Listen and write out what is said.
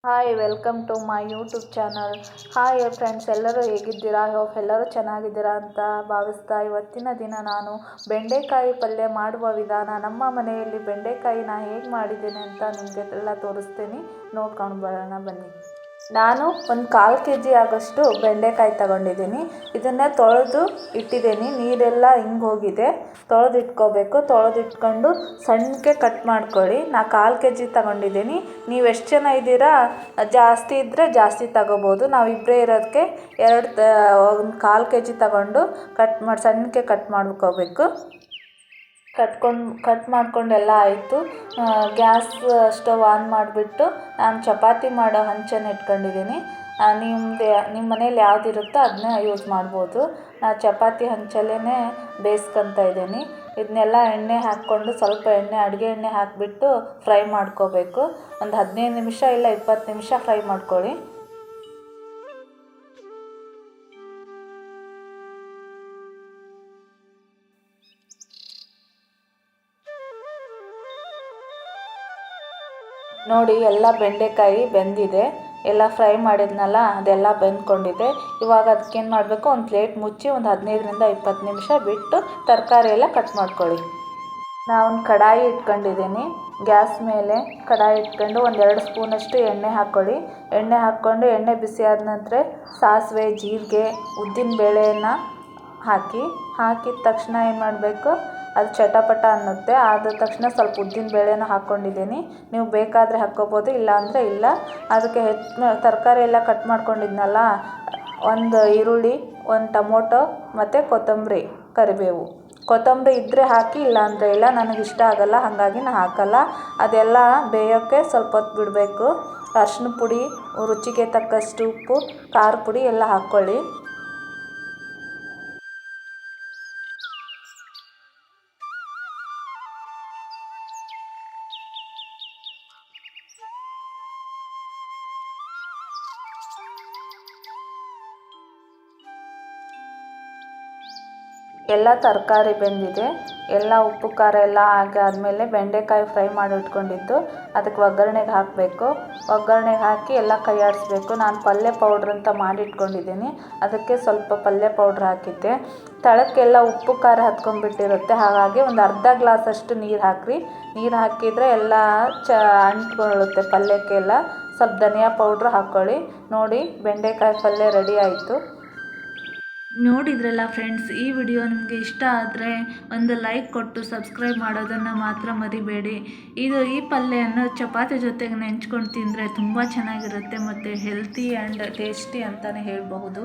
Hi welcome to my YouTube channel. Hi friends, ಎಲ್ಲರೂ ಹೇಗಿದ್ದೀರಾ? Hope ಎಲ್ಲರೂ ಚೆನ್ನಾಗಿದ್ದೀರಾ ಅಂತ ಭಾವಿಸ್ತಾ ಇವತ್ತಿನ ದಿನ ನಾನು ಬೆಂಡೆಕಾಯಿ ಪಲ್ಯ ಮಾಡುವ ವಿಧಾನ, ನಮ್ಮ ಮನೆಯಲ್ಲಿ ಬೆಂಡೆಕಾಯಿನ ಹೇಗೆ ಮಾಡಿದ್ದೇನೆ ಅಂತ ನಿಮಗೆ ಎಲ್ಲ ತೋರಿಸ್ತೀನಿ. ನೋಡ್ಕೊಂಡು ಬರೋಣ ಬನ್ನಿ. ನಾನು ಒಂದು 1/4 kg ಆಗೋಷ್ಟು ಬೆಂಡೆಕಾಯಿ ತಗೊಂಡಿದ್ದೀನಿ. ಇದನ್ನು ತೊಳೆದು ಇಟ್ಟಿದ್ದೀನಿ. ನೀರೆಲ್ಲ ಹಿಂಗೆ ಹೋಗಿದೆ. ತೊಳೆದಿಟ್ಕೋಬೇಕು. ತೊಳೆದಿಟ್ಕೊಂಡು ಸಣ್ಣಕ್ಕೆ ಕಟ್ ಮಾಡ್ಕೊಳ್ಳಿ. ನಾ 1/4 kg ತಗೊಂಡಿದ್ದೀನಿ. ನೀವು ಎಷ್ಟು ಜನ ಇದ್ದೀರಾ, ಜಾಸ್ತಿ ಇದ್ದರೆ ಜಾಸ್ತಿ ತಗೋಬೋದು. ನಾವು ಇಬ್ಬರೇ ಇರೋದಕ್ಕೆ ಒಂದು 1/4 kg ತಗೊಂಡು ಸಣ್ಣಕ್ಕೆ ಕಟ್ ಮಾಡ್ಕೋಬೇಕು. ಕಟ್ ಮಾಡ್ಕೊಂಡೆಲ್ಲ ಆಯಿತು. ಗ್ಯಾಸ್ ಸ್ಟವ್ ಆನ್ ಮಾಡಿಬಿಟ್ಟು ನಾನು ಚಪಾತಿ ಮಾಡೋ ಹಂಚನ್ನು ಇಟ್ಕೊಂಡಿದ್ದೀನಿ. ನಿಮ್ಮ ಮನೇಲಿ ಯಾವುದಿರುತ್ತೋ ಅದನ್ನ ಯೂಸ್ ಮಾಡ್ಬೋದು. ನಾನು ಚಪಾತಿ ಹಂಚಲ್ಲೇ ಬೇಯಿಸ್ಕೊತಾ ಇದ್ದೀನಿ. ಇದನ್ನೆಲ್ಲ ಎಣ್ಣೆ ಹಾಕ್ಕೊಂಡು ಸ್ವಲ್ಪ ಅಡುಗೆ ಎಣ್ಣೆ ಹಾಕಿಬಿಟ್ಟು ಫ್ರೈ ಮಾಡ್ಕೋಬೇಕು. ಒಂದು 15 ನಿಮಿಷ ಇಲ್ಲ 20 ನಿಮಿಷ ಫ್ರೈ ಮಾಡ್ಕೊಳ್ಳಿ. ನೋಡಿ, ಎಲ್ಲ ಬೆಂಡೆಕಾಯಿ ಬೆಂದಿದೆ. ಎಲ್ಲ ಫ್ರೈ ಮಾಡಿದ್ನಲ್ಲ, ಅದೆಲ್ಲ ಬೆಂದ್ಕೊಂಡಿದೆ. ಇವಾಗ ಅದಕ್ಕೇನು ಮಾಡಬೇಕು, ಒಂದು ಪ್ಲೇಟ್ ಮುಚ್ಚಿ ಒಂದು 15ರಿಂದ 20 ನಿಮಿಷ ಬಿಟ್ಟು ತರಕಾರಿ ಎಲ್ಲ ಕಟ್ ಮಾಡ್ಕೊಳ್ಳಿ. ಒಂದು ಕಡಾಯಿ ಇಟ್ಕೊಂಡಿದ್ದೀನಿ. ಗ್ಯಾಸ್ ಮೇಲೆ ಕಡಾಯಿ ಇಟ್ಕೊಂಡು ಒಂದು 2 ಸ್ಪೂನಷ್ಟು ಎಣ್ಣೆ ಹಾಕ್ಕೊಳ್ಳಿ. ಎಣ್ಣೆ ಹಾಕ್ಕೊಂಡು ಎಣ್ಣೆ ಬಿಸಿ ಆದ ನಂತರ ಸಾಸಿವೆ, ಜೀರಿಗೆ, ಉದ್ದಿನ ಬೇಳೆಯನ್ನು ಹಾಕಿದ ತಕ್ಷಣ ಏನು ಮಾಡಬೇಕು, ಅದು ಚಟಪಟ ಅನ್ನುತ್ತೆ. ಆದ ತಕ್ಷಣ ಸ್ವಲ್ಪ ಉದ್ದಿನ ಬೇಳೆನ ಹಾಕ್ಕೊಂಡಿದ್ದೀನಿ. ನೀವು ಬೇಕಾದರೆ ಹಾಕ್ಕೋಬೋದು, ಇಲ್ಲಾಂದರೆ ಇಲ್ಲ. ಅದಕ್ಕೆ ತರಕಾರಿ ಎಲ್ಲ ಕಟ್ ಮಾಡ್ಕೊಂಡಿದ್ನಲ್ಲ, ಒಂದು ಈರುಳ್ಳಿ, ಒಂದು ಟೊಮೊಟೊ ಮತ್ತು ಕೊತ್ತಂಬರಿ, ಕರಿಬೇವು. ಕೊತ್ತಂಬರಿ ಇದ್ದರೆ ಹಾಕಿ, ಇಲ್ಲಾಂದರೆ ಇಲ್ಲ. ನನಗಿಷ್ಟ ಆಗಲ್ಲ, ಹಾಗಾಗಿ ನಾನು ಹಾಕಲ್ಲ. ಅದೆಲ್ಲ ಬೇಯೋಕ್ಕೆ ಸ್ವಲ್ಪ ಹೊತ್ತು ಬಿಡಬೇಕು. ಅರಿಶಿನ ಪುಡಿ, ರುಚಿಗೆ ತಕ್ಕಷ್ಟು ಉಪ್ಪು, ಖಾರ ಪುಡಿ ಎಲ್ಲ ಹಾಕ್ಕೊಳ್ಳಿ. ಎಲ್ಲ ತರಕಾರಿ ಬೆಂದಿದೆ. ಎಲ್ಲ ಉಪ್ಪು ಖಾರ ಎಲ್ಲ ಆದಮೇಲೆ ಬೆಂಡೆಕಾಯಿ ಫ್ರೈ ಮಾಡಿ ಇಟ್ಕೊಂಡಿದ್ದು ಅದಕ್ಕೆ ಒಗ್ಗರಣೆಗೆ ಹಾಕಬೇಕು. ಒಗ್ಗರಣೆಗೆ ಹಾಕಿ ಎಲ್ಲ ಕೈ ಆಡಿಸ್ಬೇಕು. ನಾನು ಪಲ್ಯ ಪೌಡ್ರ್ ಅಂತ ಮಾಡಿಟ್ಕೊಂಡಿದ್ದೀನಿ. ಅದಕ್ಕೆ ಸ್ವಲ್ಪ ಪಲ್ಯ ಪೌಡ್ರ್ ಹಾಕಿದ್ದೆ. ತಳಕ್ಕೆಲ್ಲ ಉಪ್ಪು ಖಾರ ಹತ್ಕೊಂಡ್ಬಿಟ್ಟಿರುತ್ತೆ. ಹಾಗಾಗಿ ಒಂದು ಅರ್ಧ ಗ್ಲಾಸಷ್ಟು ನೀರು ಹಾಕಿರಿ. ನೀರು ಹಾಕಿದರೆ ಎಲ್ಲ ಅಂಟ್ಕೊಳ್ಳುತ್ತೆ ಪಲ್ಯಕ್ಕೆಲ್ಲ. ಸ್ವಲ್ಪ ಧನಿಯಾ ಪೌಡ್ರ್ ಹಾಕ್ಕೊಳ್ಳಿ. ನೋಡಿ, ಬೆಂಡೆಕಾಯಿ ಪಲ್ಯ ರೆಡಿ ಆಯಿತು. ನೋಡಿದ್ರಲ್ಲ ಫ್ರೆಂಡ್ಸ್, ಈ ವಿಡಿಯೋ ನಿಮಗೆ ಇಷ್ಟ ಆದರೆ ಒಂದು ಲೈಕ್ ಕೊಟ್ಟು ಸಬ್ಸ್ಕ್ರೈಬ್ ಮಾಡೋದನ್ನು ಮಾತ್ರ ಮರಿಬೇಡಿ. ಈ ಪಲ್ಯವನ್ನು ಚಪಾತಿ ಜೊತೆಗೆ ನೆಂಚ್ಕೊಂಡು ತಿಂದರೆ ತುಂಬ ಚೆನ್ನಾಗಿರುತ್ತೆ ಮತ್ತು ಹೆಲ್ತಿ ಆ್ಯಂಡ್ ಟೇಸ್ಟಿ ಅಂತಲೇ ಹೇಳಬಹುದು.